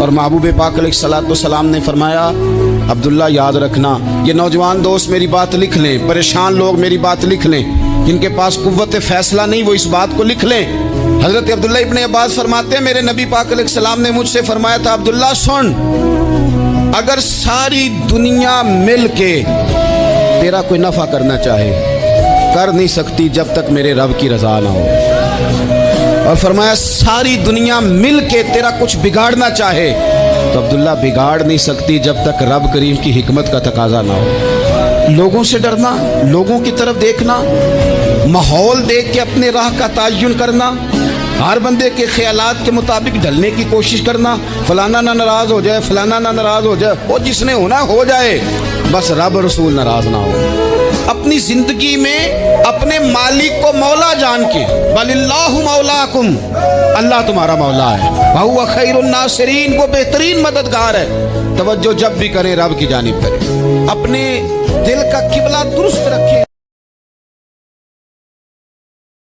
اور محبوب پاک علیہ الصلوۃ والسلام نے فرمایا عبداللہ یاد رکھنا، یہ نوجوان دوست میری بات لکھ لیں، پریشان لوگ میری بات لکھ لیں، جن کے پاس قوت فیصلہ نہیں وہ اس بات کو لکھ لیں۔ حضرت عبداللہ ابن عباس فرماتے ہیں میرے نبی پاک علیہ السلام نے مجھ سے فرمایا تھا عبداللہ سن، اگر ساری دنیا مل کے تیرا کوئی نفع کرنا چاہے کر نہیں سکتی جب تک میرے رب کی رضا نہ ہو، اور فرمایا ساری دنیا مل کے تیرا کچھ بگاڑنا چاہے تو عبداللہ بگاڑ نہیں سکتی جب تک رب کریم کی حکمت کا تقاضا نہ ہو۔ لوگوں سے ڈرنا، لوگوں کی طرف دیکھنا، ماحول دیکھ کے اپنے راہ کا تعین کرنا، ہر بندے کے خیالات کے مطابق ڈھلنے کی کوشش کرنا، فلانا نہ ناراض ہو جائے، فلانا نہ ناراض ہو جائے، وہ جس نے ہونا ہو جائے، بس رب رسول ناراض نہ ہو۔ اپنی زندگی میں اپنے مالک کو مولا جان کے بل اللہ مولاکم، اللہ تمہارا مولا ہے، وہو خیر الناصرین، وہ بہترین مددگار ہے، توجہ جب بھی کرے رب کی جانب کرے، اپنے دل کا قبلہ درست